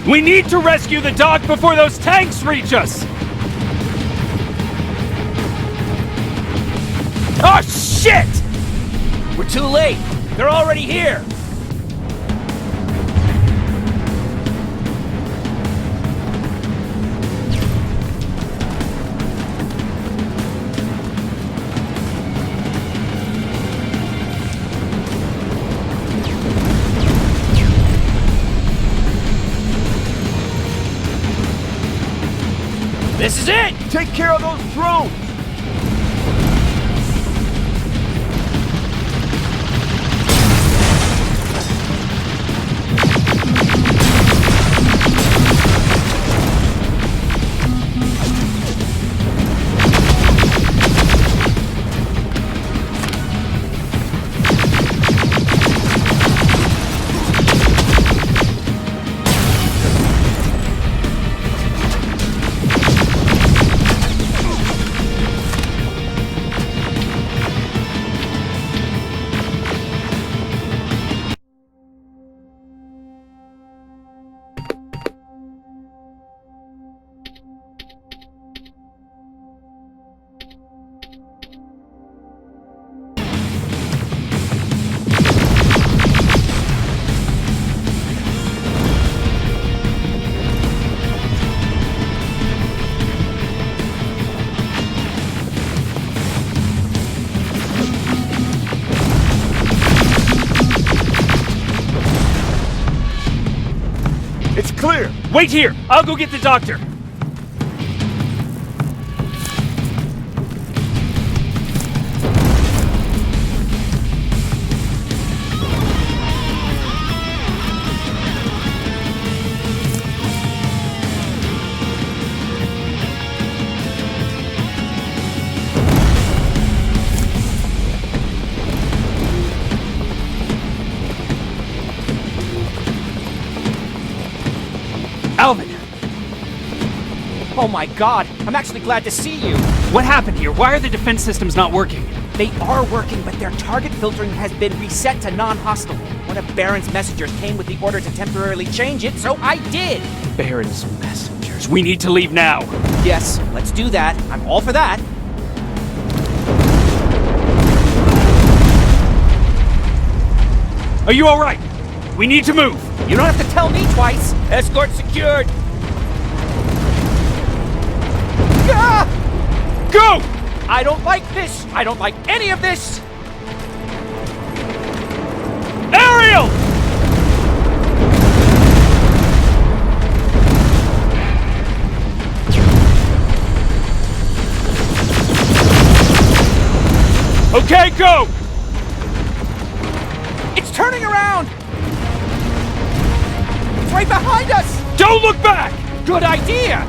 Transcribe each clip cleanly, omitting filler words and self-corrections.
We need to rescue the dock before those tanks reach us! Oh, shit! We're too late! They're already here! This is it! Take care of those drones! It's clear! Wait here! I'll go get the doctor! Alvin! Oh my god, I'm actually glad to see you! What happened here? Why are the defense systems not working? They are working, but their target filtering has been reset to non-hostile. One of Baron's messengers came with the order to temporarily change it, so I did! Baron's messengers. We need to leave now. Yes, let's do that. I'm all for that. Are you alright? We need to move. You don't have to tell me twice. Escort secured. Ah! Go! I don't like this. I don't like any of this. Ariel! Okay, go! It's turning around! It's right behind us! Don't look back! Good idea!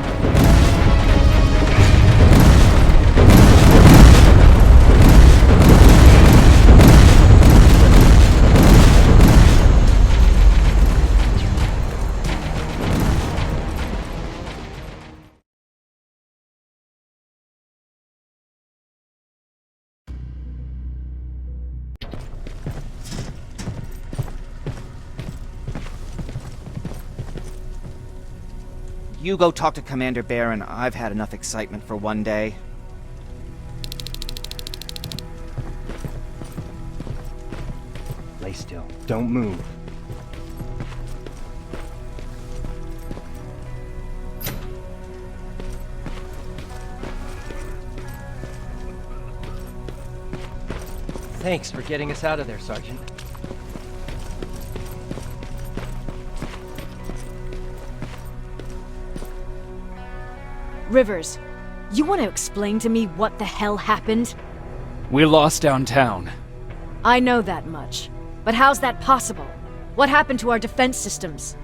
You go talk to Commander Baron. I've had enough excitement for one day. Lay still. Don't move. Thanks for getting us out of there, Sergeant. Rivers, you want to explain to me what the hell happened? We're lost downtown. I know that much. But how's that possible? What happened to our defense systems?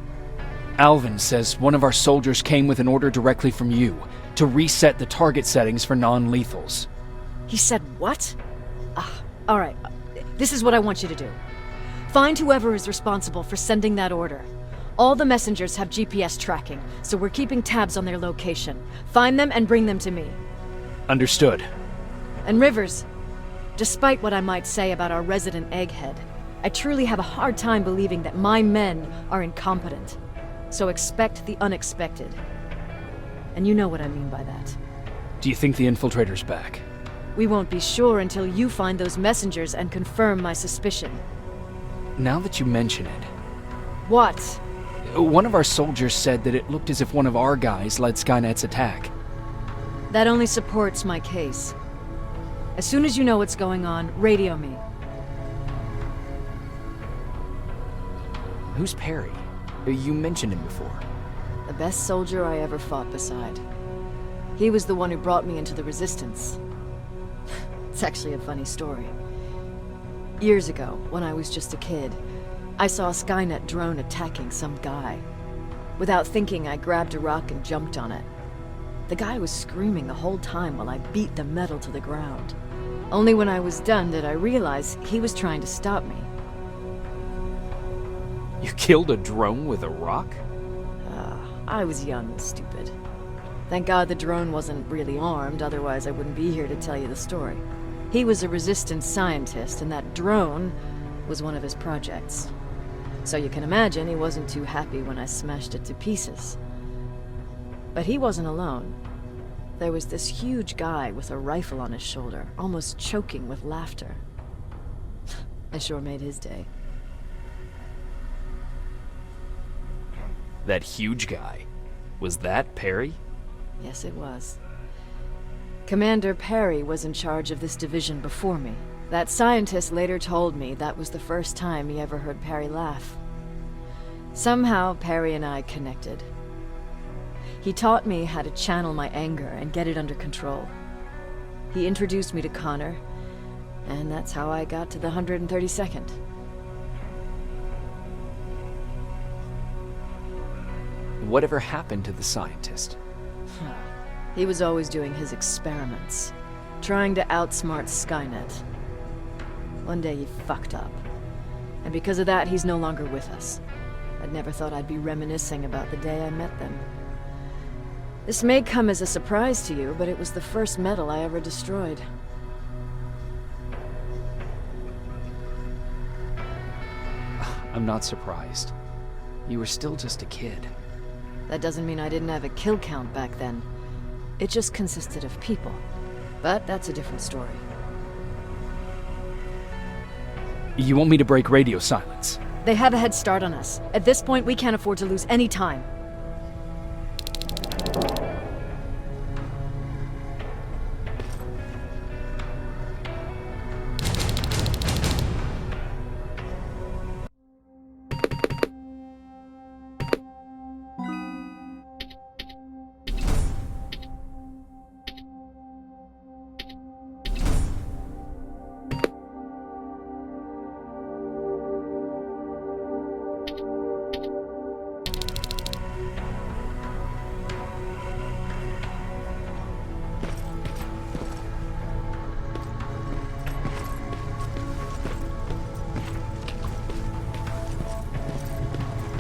Alvin says one of our soldiers came with an order directly from you to reset the target settings for non-lethals. He said what? Alright. This is what I want you to do. Find whoever is responsible for sending that order. All the messengers have GPS tracking, so we're keeping tabs on their location. Find them and bring them to me. Understood. And Rivers, despite what I might say about our resident egghead, I truly have a hard time believing that my men are incompetent. So expect the unexpected. And you know what I mean by that. Do you think the infiltrator's back? We won't be sure until you find those messengers and confirm my suspicion. Now that you mention it, What? one of our soldiers said that it looked as if one of our guys led Skynet's attack. That only supports my case. As soon as you know what's going on, radio me. Who's Perry? You mentioned him before. The best soldier I ever fought beside. He was the one who brought me into the Resistance. It's actually a funny story. Years ago, when I was just a kid, I saw a Skynet drone attacking some guy. Without thinking, I grabbed a rock and jumped on it. The guy was screaming the whole time while I beat the metal to the ground. Only when I was done did I realize he was trying to stop me. You killed a drone with a rock? I was young and stupid. Thank God the drone wasn't really armed, otherwise I wouldn't be here to tell you the story. He was a Resistance scientist, and that drone was one of his projects. So you can imagine he wasn't too happy when I smashed it to pieces. But he wasn't alone. There was this huge guy with a rifle on his shoulder, almost choking with laughter. I sure made his day. That huge guy. Was that Perry? Yes, it was. Commander Perry was in charge of this division before me. That scientist later told me that was the first time he ever heard Perry laugh. Somehow, Perry and I connected. He taught me how to channel my anger and get it under control. He introduced me to Connor, and that's how I got to the 132nd. Whatever happened to the scientist? He was always doing his experiments, trying to outsmart Skynet. One day he fucked up, and because of that he's no longer with us. I'd never thought I'd be reminiscing about the day I met them. This may come as a surprise to you, but it was the first metal I ever destroyed. I'm not surprised. You were still just a kid. That doesn't mean I didn't have a kill count back then. It just consisted of people. But that's a different story. You want me to break radio silence? They have a head start on us. At this point, we can't afford to lose any time.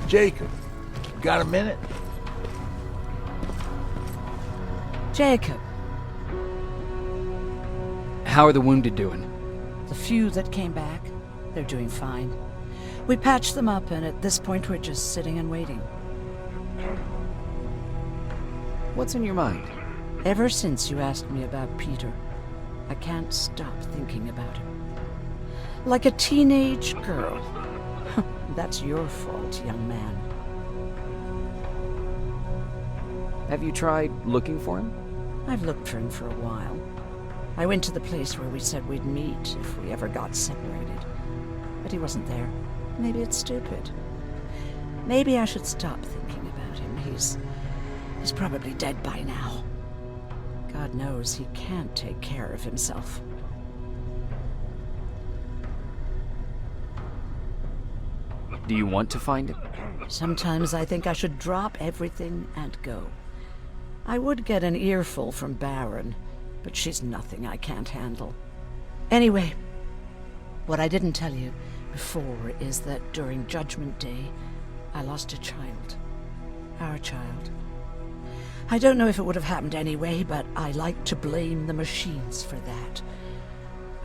Jacob, got a minute? Jacob, How are the wounded doing? the few that came back, they're doing fine. We patched them up, and at this point we're just sitting and waiting. What's in your mind? Ever since you asked me about Peter, I can't stop thinking about him. Like a teenage girl. That's your fault, young man. Have you tried looking for him? I've looked for him for a while. I went to the place where we said we'd meet if we ever got separated. But he wasn't there. Maybe it's stupid. Maybe I should stop thinking about him. He's probably dead by now. God knows he can't take care of himself. Do you want to find him? Sometimes I think I should drop everything and go. I would get an earful from Baron, but she's nothing I can't handle. Anyway, what I didn't tell you before is that during Judgment Day, I lost a child. Our child. I don't know if it would have happened anyway, but I like to blame the machines for that.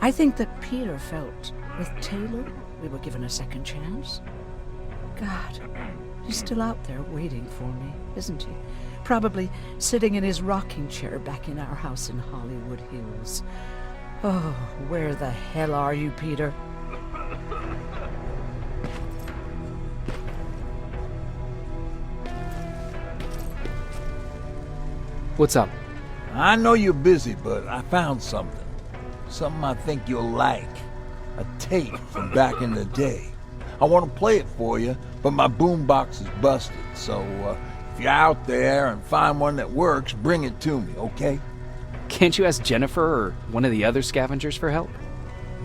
I think that Peter felt with Taylor we were given a second chance. God, He's still out there waiting for me, isn't he? Probably sitting in his rocking chair back in our house in Hollywood Hills. Oh, where the hell are you, Peter? What's up? I know you're busy, but I found something. Something I think you'll like. A tape from back in the day. I want to play it for you, but my boombox is busted, so if you're out there and find one that works, bring it to me, okay? Can't you ask Jennifer or one of the other scavengers for help?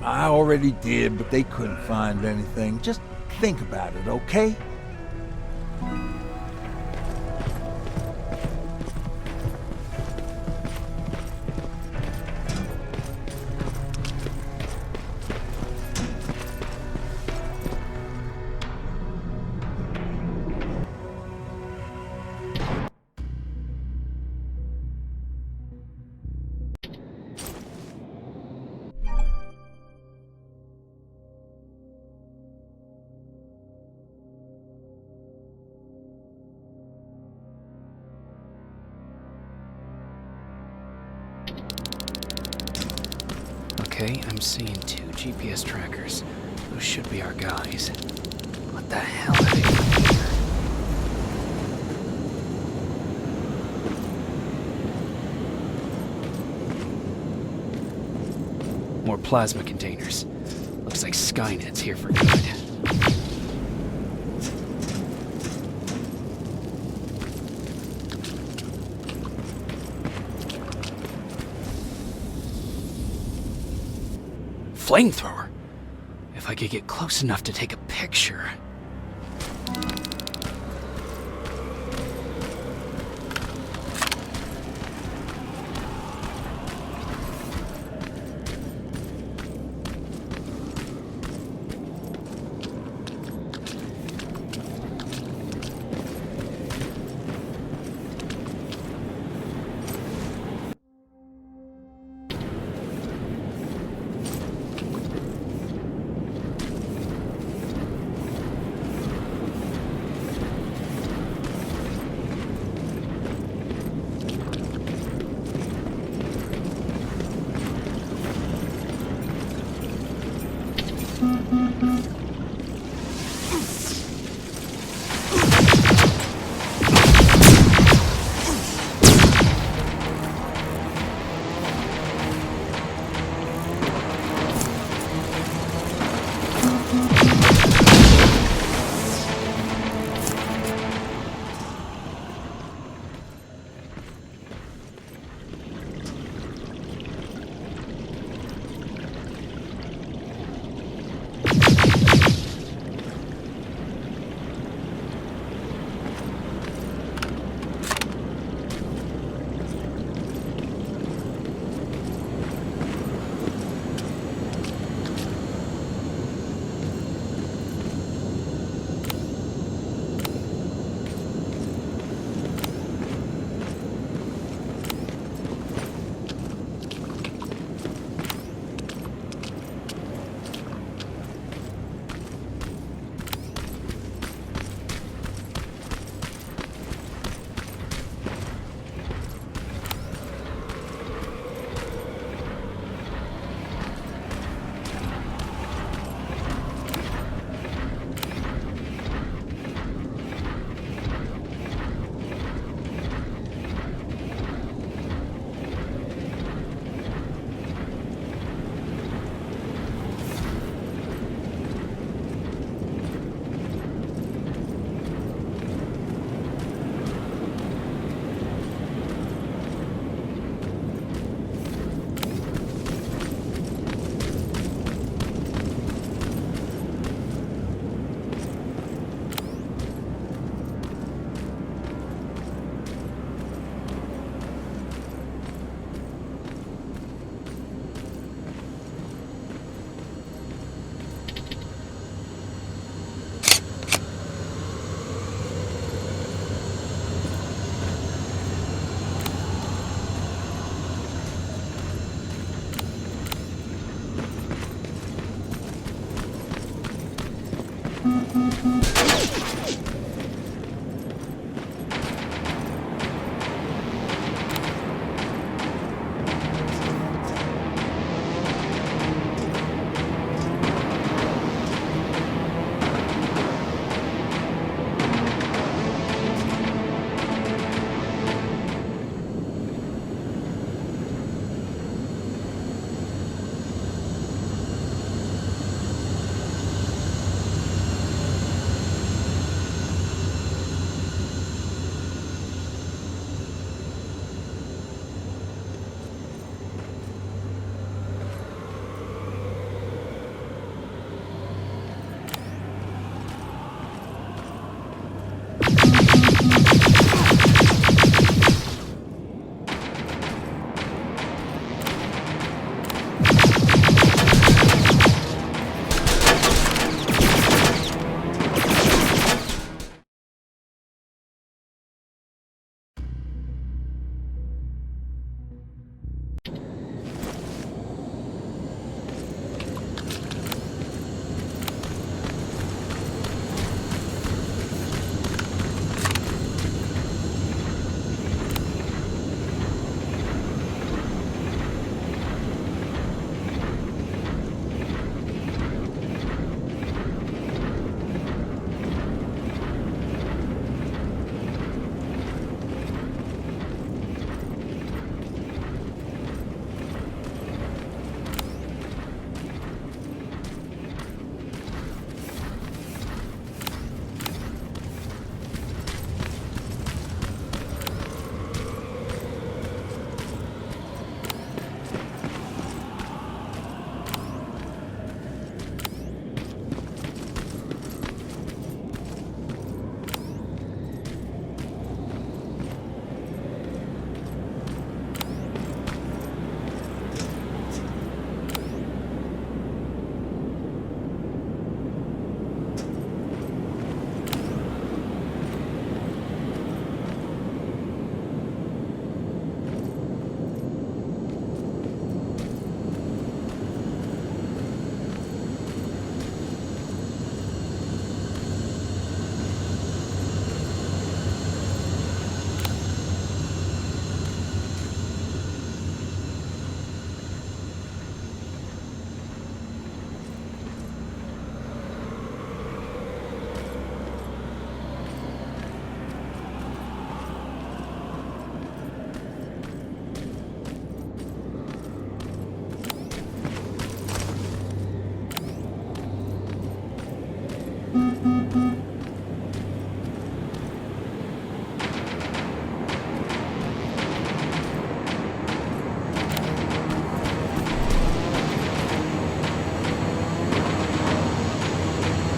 I already did, but they couldn't find anything. Just think about it, okay? Okay, I'm seeing 2 GPS trackers. Those should be our guys. What the hell are they doing here? More plasma containers. Looks like Skynet's here for good. Flamethrower? If I could get close enough to take a picture.